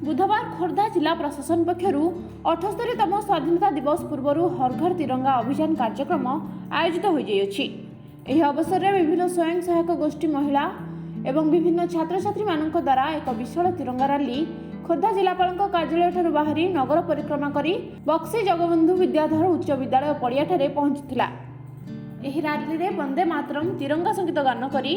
बुधवार खोर्धा जिला प्रशासन पक्षर 78तम स्वाधीनता दिवस पूर्व हर घर तिरंगा अभियान कार्यक्रम आयोजित हो अवसर में विभिन्न स्वयं सहायक गोष्ठी महिला एवं विभिन्न छात्र छात्री मानक द्वारा एक विशाल तिरंगा रैली खोर्धा जिलापाल कार्यालय बाहरी नगर परिक्रमा कर बक्सी जगबंधु विद्याधर उच्च विद्यालय पड़िया पहुंचीला। रैली में वंदे मातरम तिरंगा संगीत गान कर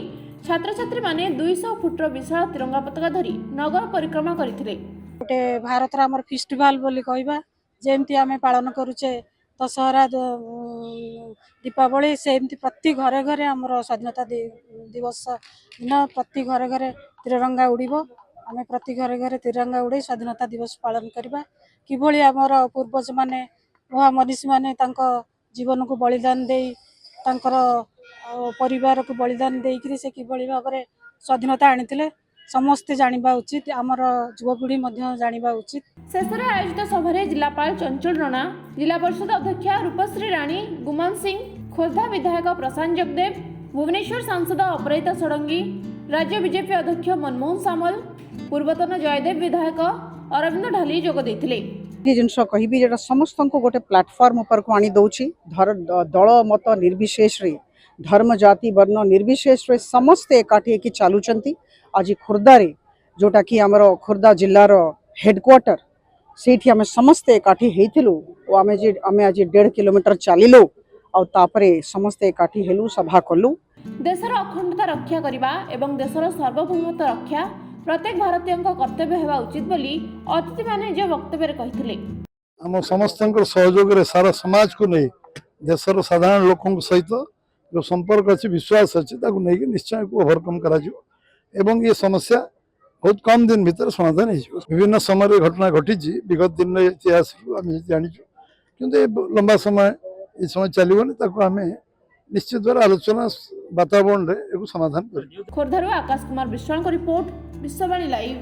छात्र छात्री माने 200 फुटर विशाल तिरंगा पताका धरी नगर परिक्रमा करथिले। गोटे भारत आमर फेस्टिवल बोली कहबा जेमती आमे पालन करूचे दशहरा दीपावली सेमती प्रति घरे घरे आमर स्वाधीनता दिवस दिन प्रति घरे घरे तिरंगा उड़ीबो। आमे प्रति घरे घरे तिरंगा उड़े स्वाधीनता दिवस पालन करबा। किभली आमर पूर्वज माने मनीषी माने तांको जीवन को बलिदान देई तांकर परिवार को बलिदान देकरी से किभली भाबरे स्वाधीनता आनिथिले समस्ते जानिबा उचित, आमर युवपीढ़ी जानिबा उचित। शेष आयोजित सभा जिलापाल चंचल राणा, जिला परिषद अध्यक्षा रूपश्री राणी, गुमान सिंह, खोर्धा विधायक प्रशांत जगदेव, भुवनेश्वर सांसद अपराजिता षडंगी, राज्य बीजेपी अध्यक्ष मनमोहन सामल, पूर्वतन जयदेव विधायक अरविंद ढाली जोग देथिले। जिनस कहबी जेटा समस्त को गोटे प्लाटफॉर्म ऊपर को आनी दउछि दल मत निर्विशेष रे धर्म जाति वर्ण निर्विशेष रे समस्ते एकाठी की चालुचंती। आज खोर्धा रे जोटा कि आमर खोर्धा जिल्लार हेडक्वार्टर सेठी आमे समस्ते एकाठी हेतिलु ओ आमे आज 1.5 किलोमीटर चलिलु आ तापरे समस्ते एकाठी हेलु सभा कलु। देशर अखंडता रक्षा करबा एवं देशर सार्वभौमत्व रक्षा प्रत्येक भारतीय कर्तव्य हेबा उचित बोली अतिथि माने जे वक्तव्य कहिथिले। हम समस्त सहयोग रे सारा समाज को नहीं देशर साधारण लोकों सहित जो संपर्क अच्छी विश्वास अच्छी नहीं निश्चय को ओवरकम करा एवं ये समस्या बहुत कम दिन भीतर समाधान हो। विभिन्न समय घटना घटी विगत दिन इतिहास जानी कि लंबा समय ये समय चलने आम निश्चित द्वारा आलोचना वातावरण समाधान कर। खोर्धारू आकाश कुमार विश्वाल रिपोर्ट विश्ववाणी लाइव।